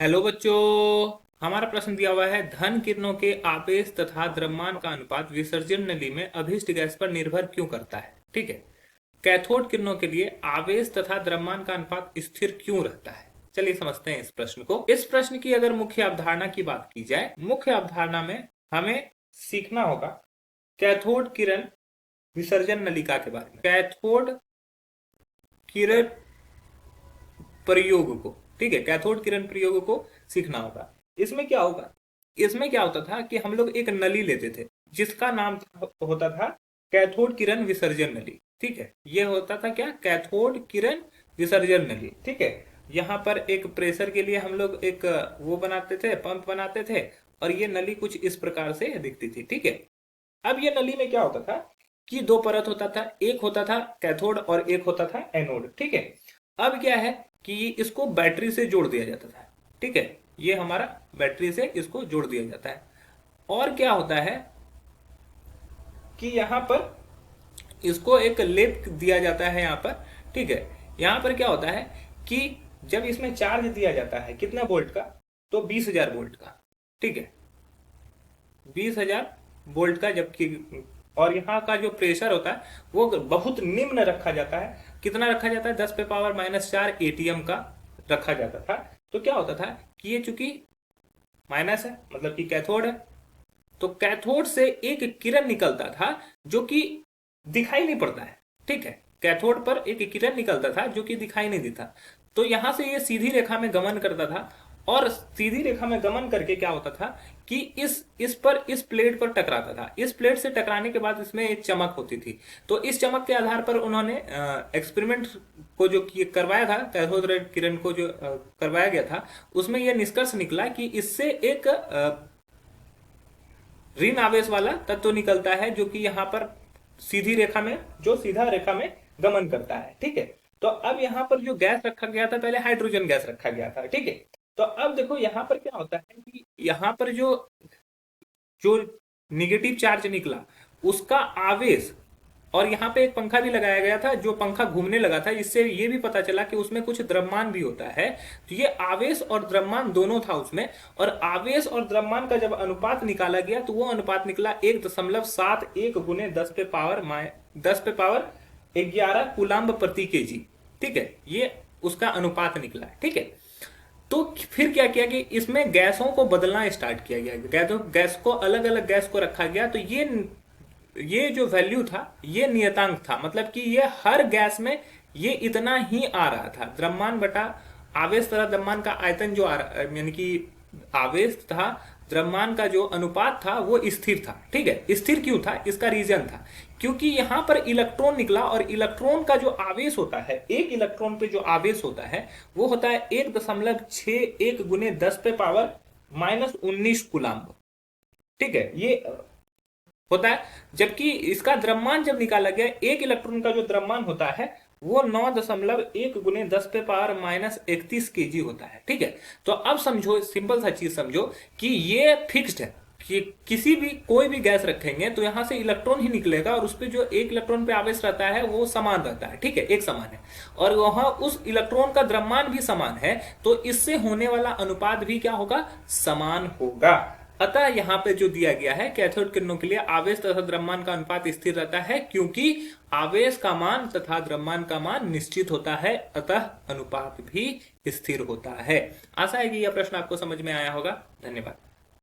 Hello बच्चों। हमारा प्रश्न दिया हुआ है, धन किरणों के आवेश तथा द्रव्यमान का अनुपात विसर्जन नली में अभिष्ट गैस पर निर्भर क्यों करता है। ठीक है। कैथोड किरणों के लिए आवेश तथा द्रव्यमान का अनुपात स्थिर क्यों रहता है। चलिए समझते हैं इस प्रश्न को। इस प्रश्न की अगर मुख्य अवधारणा की बात की जाए, मुख्य अवधारणा में हमें सीखना होगा कैथोड किरण विसर्जन नलिका के बारे में, कैथोड किरण प्रयोग को। ठीक है, कैथोड किरण प्रयोग को सीखना होगा। इसमें क्या होगा, इसमें क्या होता था कि हम लोग एक नली लेते थे जिसका नाम होता था कैथोड किरण विसर्जन नली। ठीक है, ये होता था क्या, कैथोड किरण विसर्जन नली। ठीक है, यहाँ पर एक प्रेशर के लिए हम लोग एक वो बनाते थे, पंप बनाते थे, और ये नली कुछ इस प्रकार से दिखती थी। ठीक है, अब ये नली में क्या होता था कि दो परत होता था, एक होता था कैथोड और एक होता था एनोड। ठीक है, अब क्या है कि इसको बैटरी से जोड़ दिया जाता था। ठीक है, ये हमारा बैटरी से इसको जोड़ दिया जाता है। और क्या होता है कि यहां पर इसको एक लेप दिया जाता है यहां पर। ठीक है, यहां पर क्या होता है कि जब इसमें चार्ज दिया जाता है कितना वोल्ट का, तो 20,000 वोल्ट का। ठीक है, 20,000 वोल्ट का, जबकि और यहाँ का जो प्रेशर होता है वो बहुत निम्न रखा जाता है। कितना रखा जाता है, 10⁻⁻⁴ एटीएम का रखा जाता था। तो क्या होता था कि ये चूंकि माइनस है, मतलब कि कैथोड है, तो कैथोड से एक किरण निकलता था जो कि दिखाई नहीं पड़ता है। ठीक है, कैथोड पर एक किरण निकलता था जो कि दिखाई नहीं देता। तो यहां से ये सीधी रेखा में गमन करता था, और सीधी रेखा में गमन करके क्या होता था कि इस प्लेट पर टकराता था। इस प्लेट से टकराने के बाद इसमें एक चमक होती थी। तो इस चमक के आधार पर उन्होंने एक्सपेरिमेंट को जो करवाया था, कैथोड रे किरण को जो करवाया गया था, उसमें यह निष्कर्ष निकला कि इससे एक ऋण आवेश वाला तत्व निकलता है जो कि यहाँ पर सीधी रेखा में, जो सीधा रेखा में गमन करता है। ठीक है, तो अब यहाँ पर जो गैस रखा गया था, पहले हाइड्रोजन गैस रखा गया था। ठीक है, तो अब देखो यहाँ पर क्या होता है कि यहाँ पर जो जो निगेटिव चार्ज निकला उसका आवेश, और यहाँ पे एक पंखा भी लगाया गया था, जो पंखा घूमने लगा था, इससे ये भी पता चला कि उसमें कुछ द्रव्यमान भी होता है। तो ये आवेश और द्रव्यमान दोनों था उसमें, और आवेश और द्रव्यमान का जब अनुपात निकाला गया तो वो अनुपात निकला 1.71 गुने 10 पे पावर 11 कूलाम्ब प्रति केजी। ठीक है, ये उसका अनुपात निकला। ठीक है, तो फिर क्या किया कि इसमें गैसों को बदलना स्टार्ट किया गया, गैस को अलग अलग गैस को रखा गया। तो ये जो वैल्यू था ये नियतांक था, मतलब कि ये हर गैस में ये इतना ही आ रहा था। द्रव्यमान बटा आवेश तथा द्रव्यमान का आयतन जो आ रहा, यानी कि आवेश तथा द्रव्यमान का जो अनुपात था वो स्थिर था। ठीक है, स्थिर क्यों था, इसका रीजन था क्योंकि यहां पर इलेक्ट्रॉन निकला, और इलेक्ट्रॉन का जो आवेश होता है, एक इलेक्ट्रॉन पे जो आवेश होता है वो होता है 1.61 गुने 10⁻⁻19 कूलाम्ब। ठीक है, ये होता है। जबकि इसका द्रव्यमान जब निकाला गया, एक इलेक्ट्रॉन का जो द्रव्यमान होता है वो 9.1 गुने 10⁻31 केजी होता है। ठीक है, तो अब समझो, सिंपल सा चीज समझो कि ये फिक्स्ड है कि किसी भी कोई भी गैस रखेंगे तो यहां से इलेक्ट्रॉन ही निकलेगा, और उस पर जो एक इलेक्ट्रॉन पे आवेश रहता है वो समान रहता है। ठीक है, एक समान है, और वहां उस इलेक्ट्रॉन का द्रव्यमान भी समान है, तो इससे होने वाला अनुपात भी क्या होगा, समान होगा। अतः यहाँ पे जो दिया गया है, कैथोड किरणों के लिए आवेश तथा द्रव्यमान का अनुपात स्थिर रहता है, क्योंकि आवेश का मान तथा द्रव्यमान का मान निश्चित होता है, अतः अनुपात भी स्थिर होता है। आशा है कि यह प्रश्न आपको समझ में आया होगा। धन्यवाद।